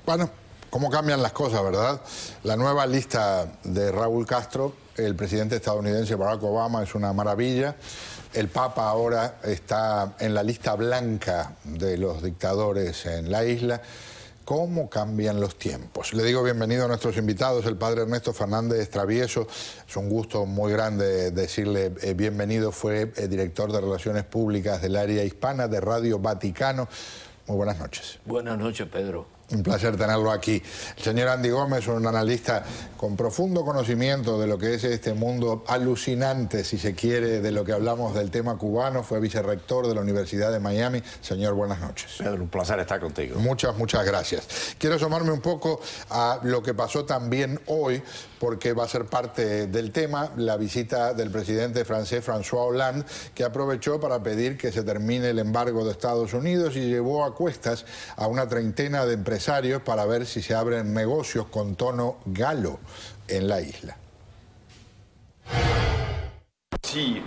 Bueno, cómo cambian las cosas, ¿verdad? La nueva lista de Raúl Castro, el presidente estadounidense Barack Obama, es una maravilla. El Papa ahora está en la lista blanca de los dictadores en la isla. ¿Cómo cambian los tiempos? Le digo bienvenido a nuestros invitados, el padre Ernesto Fernández Travieso. Es un gusto muy grande decirle bienvenido. Fue director de Relaciones Públicas del área hispana de Radio Vaticano. Muy buenas noches. Buenas noches, Pedro. Un placer tenerlo aquí. El señor Andy Gómez, un analista con profundo conocimiento de lo que es este mundo alucinante, si se quiere, de lo que hablamos del tema cubano. Fue vicerrector de la Universidad de Miami. Señor, buenas noches. Pedro, un placer estar contigo. Muchas gracias. Quiero asomarme un poco a lo que pasó también hoy, porque va a ser parte del tema, la visita del presidente francés François Hollande, que aprovechó para pedir que se termine el embargo de Estados Unidos y llevó a cuestas a una treintena de empresarios para ver si se abren negocios con tono galo en la isla. Si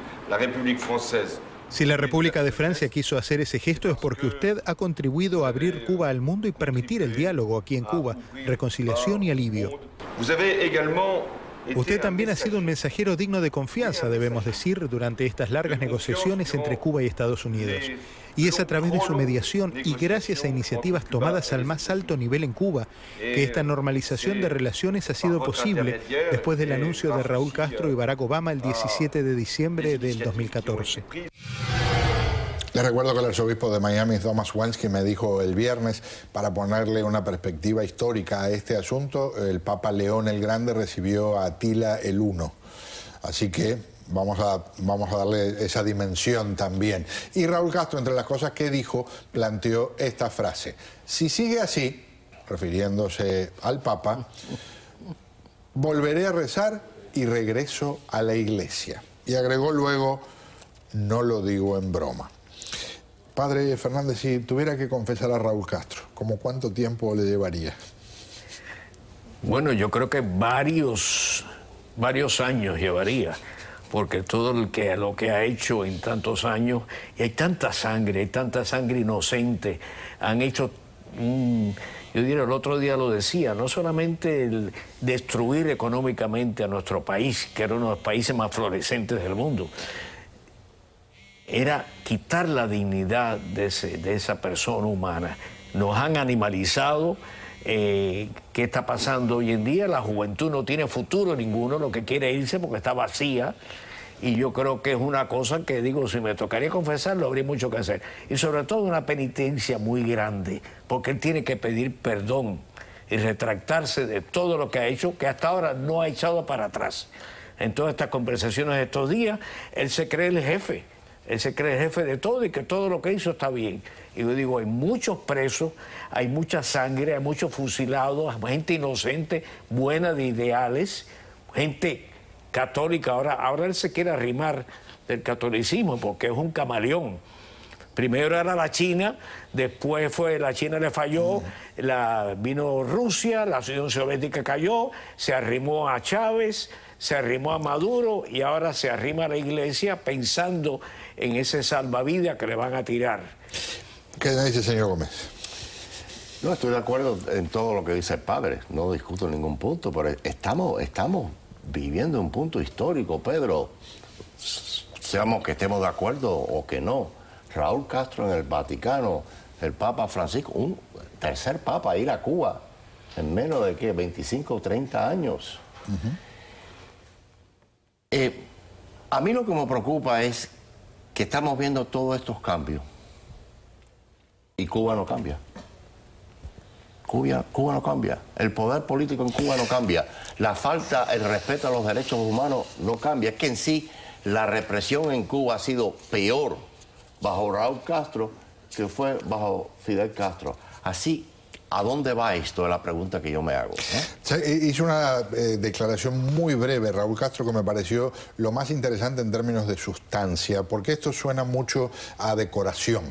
la República de Francia quiso hacer ese gesto es porque usted ha contribuido a abrir Cuba al mundo y permitir el diálogo aquí en Cuba, reconciliación y alivio. Usted también ha sido un mensajero digno de confianza, debemos decir, durante estas largas negociaciones entre Cuba y Estados Unidos. Y es a través de su mediación y gracias a iniciativas tomadas al más alto nivel en Cuba que esta normalización de relaciones ha sido posible después del anuncio de Raúl Castro y Barack Obama el 17 de diciembre del 2014. Les recuerdo que el arzobispo de Miami, Thomas Wensky, me dijo el viernes, para ponerle una perspectiva histórica a este asunto, el Papa León el Grande recibió a Atila el Uno. Así que vamos a darle esa dimensión también. Y Raúl Castro, entre las cosas que dijo, planteó esta frase: si sigue así, refiriéndose al Papa, volveré a rezar y regreso a la iglesia. Y agregó luego, no lo digo en broma. Padre Fernández, si tuviera que confesar a Raúl Castro, ¿cómo cuánto tiempo le llevaría? Bueno, yo creo que varios años llevaría, porque todo lo que ha hecho en tantos años, y hay tanta sangre inocente, han hecho, yo diría, el otro día lo decía, no solamente el destruir económicamente a nuestro país, que era uno de los países más florecentes del mundo, era quitar la dignidad de esa persona humana. Nos han animalizado. ¿Qué está pasando hoy en día? La juventud no tiene futuro ninguno, lo que quiere irse porque está vacía. Y yo creo que es una cosa que, digo, si me tocaría confesarlo, habría mucho que hacer. Y sobre todo una penitencia muy grande, porque él tiene que pedir perdón y retractarse de todo lo que ha hecho, que hasta ahora no ha echado para atrás. En todas estas conversaciones de estos días, él se cree el jefe. Él se cree el jefe de todo y que todo lo que hizo está bien. Y yo digo, hay muchos presos, hay mucha sangre, hay muchos fusilados, gente inocente, buena de ideales, gente católica. Ahora él se quiere arrimar del catolicismo porque es un camaleón. Primero era la China, después la China le falló, vino Rusia, la Unión Soviética cayó, se arrimó a Chávez, se arrimó a Maduro y ahora se arrima a la iglesia pensando en ese salvavidas que le van a tirar. ¿Qué dice, señor Gómez? No, estoy de acuerdo en todo lo que dice el padre, no discuto en ningún punto, pero estamos viviendo un punto histórico, Pedro. Seamos que estemos de acuerdo o que no. Raúl Castro en el Vaticano, el Papa Francisco, un tercer Papa a ir a Cuba en menos de, ¿qué?, 25 o 30 años. A mí lo que me preocupa es que estamos viendo todos estos cambios y Cuba no cambia. Cuba no cambia. El poder político en Cuba no cambia. La falta, el respeto a los derechos humanos no cambia. Es que en sí la represión en Cuba ha sido peor bajo Raúl Castro que fue bajo Fidel Castro. Así, ¿a dónde va esto? Es la pregunta que yo me hago, ¿no? Hizo una declaración muy breve, Raúl Castro, que me pareció lo más interesante en términos de sustancia, porque esto suena mucho a decoración,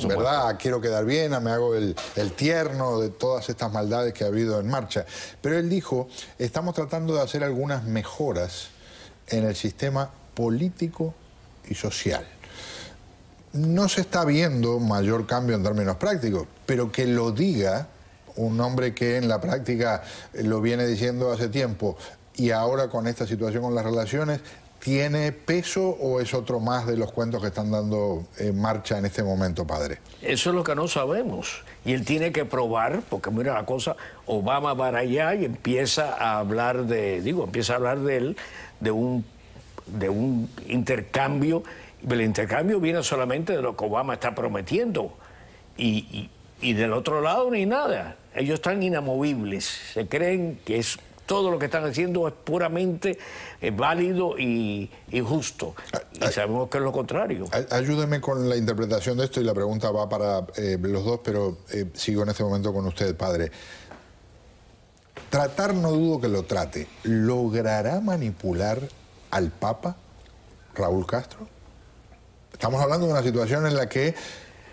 ¿verdad? Quiero quedar bien, me hago el tierno de todas estas maldades que ha habido en marcha. Pero él dijo, estamos tratando de hacer algunas mejoras en el sistema político y social. No se está viendo mayor cambio en términos prácticos, pero que lo diga un hombre que en la práctica lo viene diciendo hace tiempo y ahora con esta situación con las relaciones, ¿tiene peso o es otro más de los cuentos que están dando marcha en este momento, padre? Eso es lo que no sabemos. Y él tiene que probar, porque mira la cosa, Obama va allá y empieza a hablar de él, de un intercambio. El intercambio viene solamente de lo que Obama está prometiendo. Y del otro lado ni nada. Ellos están inamovibles. Se creen que todo lo que están haciendo es puramente válido y justo. Y sabemos que es lo contrario. Ayúdeme con la interpretación de esto y la pregunta va para los dos, pero sigo en este momento con usted, padre. Tratar, no dudo que lo trate. ¿Logrará manipular al Papa Raúl Castro? Estamos hablando de una situación en la que,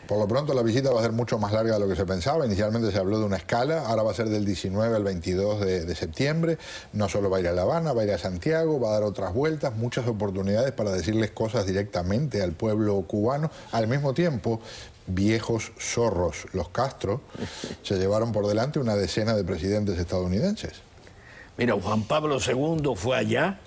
por lo pronto, la visita va a ser mucho más larga de lo que se pensaba. Inicialmente se habló de una escala, ahora va a ser del 19 al 22 de septiembre. No solo va a ir a La Habana, va a ir a Santiago, va a dar otras vueltas, muchas oportunidades para decirles cosas directamente al pueblo cubano. Al mismo tiempo, viejos zorros, los Castro, se llevaron por delante una decena de presidentes estadounidenses. Mira, Juan Pablo II fue allá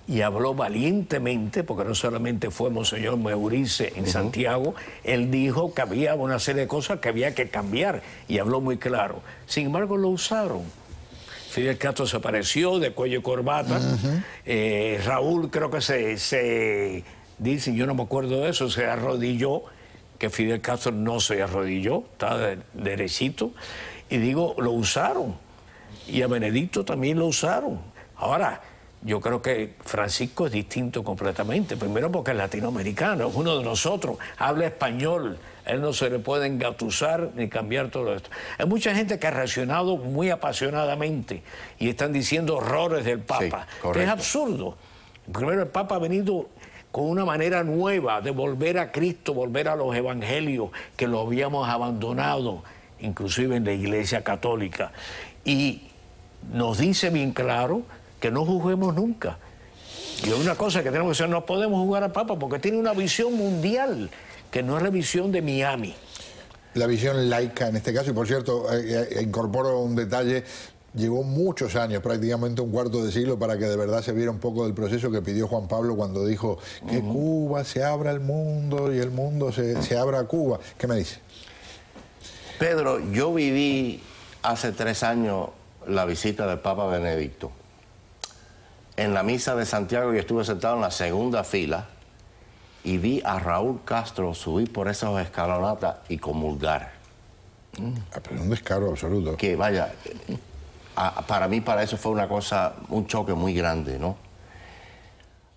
y habló valientemente, porque no solamente fue Monseñor Meurice en Santiago, él dijo que había una serie de cosas que había que cambiar y habló muy claro. Sin embargo, lo usaron. Fidel Castro se apareció de cuello y corbata. Raúl creo que se dice, yo no me acuerdo de eso, se arrodilló, que Fidel Castro no se arrodilló, estaba derechito. Y digo, lo usaron. Y a Benedicto también lo usaron. Ahora, yo creo que Francisco es distinto completamente. Primero porque es latinoamericano, es uno de nosotros, habla español. Él no se le puede engatusar ni cambiar todo esto. Hay mucha gente que ha reaccionado muy apasionadamente y están diciendo horrores del Papa. Sí, que es absurdo. Primero, el Papa ha venido con una manera nueva de volver a Cristo, volver a los evangelios que lo habíamos abandonado, inclusive en la Iglesia Católica. Y nos dice bien claro que no juzguemos nunca. Y hay una cosa que tenemos que hacer, no podemos juzgar al Papa porque tiene una visión mundial, que no es la visión de Miami. La visión laica en este caso, y por cierto, incorporo un detalle, llevó muchos años, prácticamente un cuarto de siglo, para que de verdad se viera un poco del proceso que pidió Juan Pablo cuando dijo que Cuba se abra al mundo y el mundo se abra a Cuba. ¿Qué me dice? Pedro, yo viví hace 3 años la visita del Papa Benedicto. En la misa de Santiago yo estuve sentado en la segunda fila y vi a Raúl Castro subir por esas escalonatas y comulgar. Pero un descaro absoluto. Que vaya, para mí para eso fue una cosa, un choque muy grande, ¿no?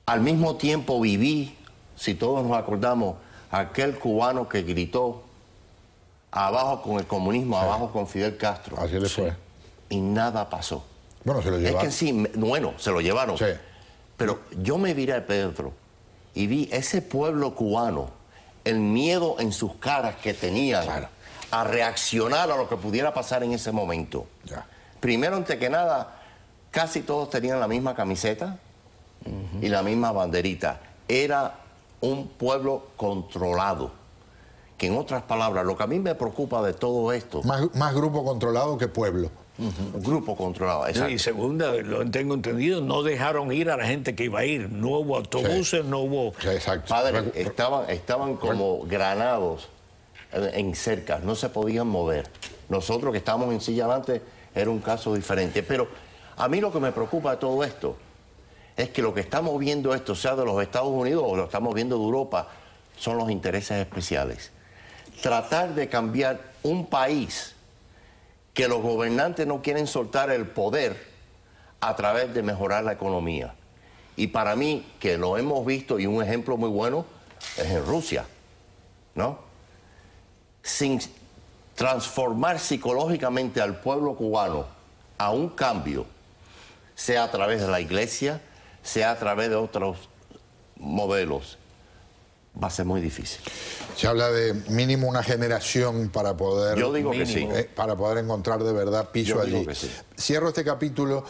Al mismo tiempo viví, si todos nos acordamos, aquel cubano que gritó abajo con el comunismo, abajo con Fidel Castro. Así le fue. Y nada pasó. Bueno, se lo llevaron. Es que sí, bueno, se lo llevaron. Sí. Pero yo me viré a Pedro y vi ese pueblo cubano, el miedo en sus caras que tenían a reaccionar a lo que pudiera pasar en ese momento. Primero, antes que nada, casi todos tenían la misma camiseta y la misma banderita. Era un pueblo controlado. Que en otras palabras, lo que a mí me preocupa de todo esto... Más grupo controlado que pueblo. Grupo controlado, exacto. Y segunda, lo tengo entendido, no dejaron ir a la gente que iba a ir. No hubo autobuses, no hubo... Exacto. Padre, estaban como granados en cercas, no se podían mover. Nosotros que estábamos en silla adelante era un caso diferente. Pero a mí lo que me preocupa de todo esto es que lo que estamos viendo esto, sea de los Estados Unidos o lo estamos viendo de Europa, son los intereses especiales. Tratar de cambiar un país que los gobernantes no quieren soltar el poder a través de mejorar la economía. Y para mí, que lo hemos visto, y un ejemplo muy bueno, es en Rusia, ¿no? Sin transformar psicológicamente al pueblo cubano a un cambio, sea a través de la iglesia, sea a través de otros modelos, va a ser muy difícil. Se habla de mínimo una generación para poder... Yo digo que sí. Para poder encontrar de verdad piso allí. Sí. Cierro este capítulo.